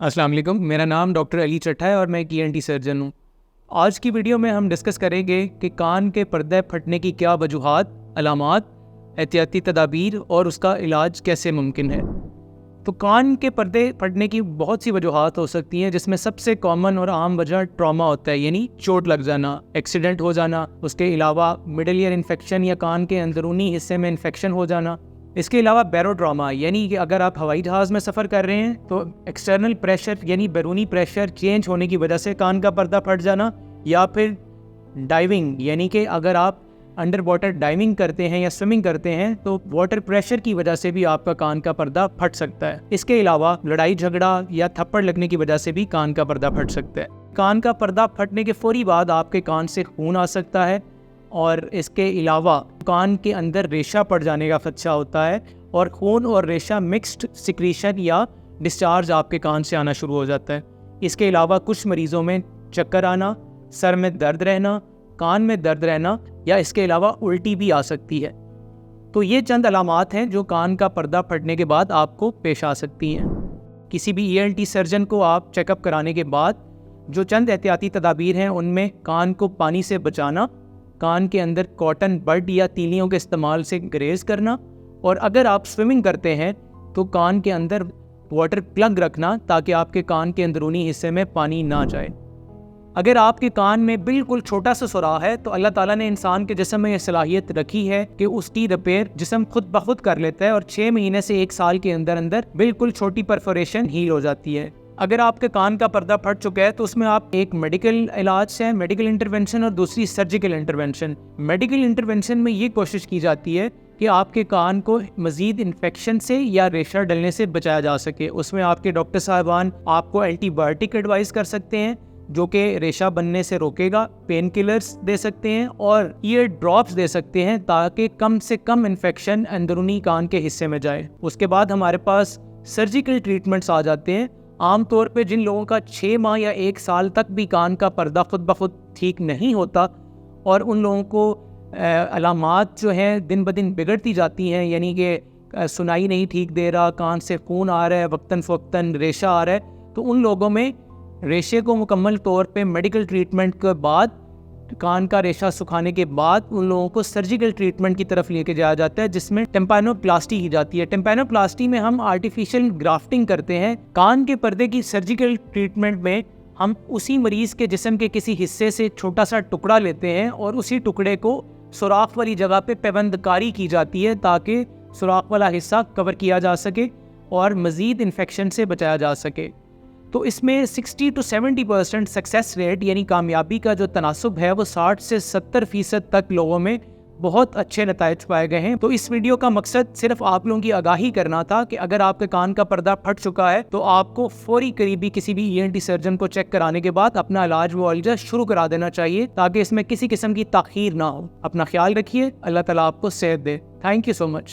अस्सलाम वालेकुम, मेरा नाम डॉक्टर अली चट्टा है और मैं एक ENT सर्जन हूँ। आज की वीडियो में हम डिस्कस करेंगे कि कान के पर्दे फटने की क्या वजूहात, अलामात, एहतियाती तदाबीर और उसका इलाज कैसे मुमकिन है। तो कान के पर्दे फटने की बहुत सी वजूहात हो सकती हैं, जिसमें सबसे कॉमन और आम वजह ट्रॉमा होता है, यानी चोट लग जाना, एक्सीडेंट हो जाना। उसके अलावा मिडल ईयर इन्फेक्शन या कान के अंदरूनी हिस्से में इन्फेक्शन हो जाना। इसके अलावा बैरोट्रॉमा, यानी कि अगर आप हवाई जहाज़ में सफ़र कर रहे हैं तो एक्सटर्नल प्रेशर यानी बैरूनी प्रेशर चेंज होने की वजह से कान का पर्दा फट जाना, या फिर डाइविंग, यानी कि अगर आप अंडर वाटर डाइविंग करते हैं या स्विमिंग करते हैं तो वाटर प्रेशर की वजह से भी आपका कान का पर्दा फट सकता है। इसके अलावा लड़ाई झगड़ा या थप्पड़ लगने की वजह से भी कान का पर्दा फट सकता है। कान का पर्दा फटने के फौरी बाद आपके कान से खून आ सकता है, और इसके अलावा कान के अंदर रेशा पड़ जाने का खदशा होता है, और खून और रेशा मिक्स्ड सिक्रीशन या डिस्चार्ज आपके कान से आना शुरू हो जाता है। इसके अलावा कुछ मरीज़ों में चक्कर आना, सर में दर्द रहना, कान में दर्द रहना, या इसके अलावा उल्टी भी आ सकती है। तो ये चंद अलामात हैं जो कान का पर्दा फटने के बाद आपको पेश आ सकती हैं। किसी भी ENT सर्जन को आप चेकअप कराने के बाद जो चंद एहतियाती तदाबीर हैं, उनमें कान को पानी से बचाना, कान के अंदर कॉटन बड या तीलियों के इस्तेमाल से ग्रेज करना, और अगर आप स्विमिंग करते हैं तो कान के अंदर वाटर प्लग रखना ताकि आपके कान के अंदरूनी हिस्से में पानी ना जाए। अगर आपके कान में बिल्कुल छोटा सा सुराख है तो अल्लाह ताला ने इंसान के जिस्म में यह सलाहियत रखी है कि उसकी रिपेयर जिस्म खुद ब खुद कर लेता है, और 6 महीने से 1 साल के अंदर अंदर बिल्कुल छोटी परफोरेशन हील हो जाती है। अगर आपके कान का पर्दा फट चुका है तो उसमें आप एक मेडिकल इलाज है, मेडिकल इंटरवेंशन, और दूसरी सर्जिकल इंटरवेंशन। मेडिकल इंटरवेंशन में ये कोशिश की जाती है कि आपके कान को मज़ीद इन्फेक्शन से या रेशा डलने से बचाया जा सके। उसमें आपके डॉक्टर साहबान आपको एंटीबायोटिक एडवाइस कर सकते हैं जो कि रेशा बनने से रोकेगा, पेन किलर्स दे सकते हैं और ईयर ड्रॉप्स दे सकते हैं ताकि कम से कम इन्फेक्शन अंदरूनी कान के हिस्से में जाए। उसके बाद हमारे पास सर्जिकल ट्रीटमेंट्स आ जाते हैं। आम तौर पे जिन लोगों का 6 माह या 1 साल तक भी कान का पर्दा खुद ब खुद ठीक नहीं होता, और उन लोगों को अलामात जो हैं दिन ब दिन बिगड़ती जाती हैं, यानी कि सुनाई नहीं ठीक दे रहा, कान से खून आ रहा है, वक्तन फ़वक्तन रेशा आ रहा है, तो उन लोगों में रेशे को मुकम्मल तौर पे मेडिकल ट्रीटमेंट के बाद, कान का रेशा सुखाने के बाद उन लोगों को सर्जिकल ट्रीटमेंट की तरफ लेके जाया जाता है, जिसमें टेम्पैनोप्लास्टी की जाती है। टेम्पैनोप्लास्टी में हम आर्टिफिशियल ग्राफ्टिंग करते हैं। कान के पर्दे की सर्जिकल ट्रीटमेंट में हम उसी मरीज़ के जिस्म के किसी हिस्से से छोटा सा टुकड़ा लेते हैं और उसी टुकड़े को सुराख वाली जगह पे पेबंदकारी की जाती है ताकि सुराख वाला हिस्सा कवर किया जा सके और मज़ीद इन्फेक्शन से बचाया जा सके। तो इसमें 60 to 70% सक्सेस रेट यानी कामयाबी का जो तनासुब है वो 60 से 70% तक लोगों में बहुत अच्छे नताइज पाए गए हैं। तो इस वीडियो का मकसद सिर्फ आप लोगों की आगाही करना था कि अगर आपके कान का पर्दा फट चुका है तो आपको फौरी करीबी किसी भी ENT सर्जन को चेक कराने के बाद अपना इलाज मुआवजा शुरू करा देना चाहिए ताकि इसमें किसी किस्म की ताख़ीर ना हो। अपना ख्याल रखिए, अल्लाह ताला आपको सेहत दे। Thank you so much.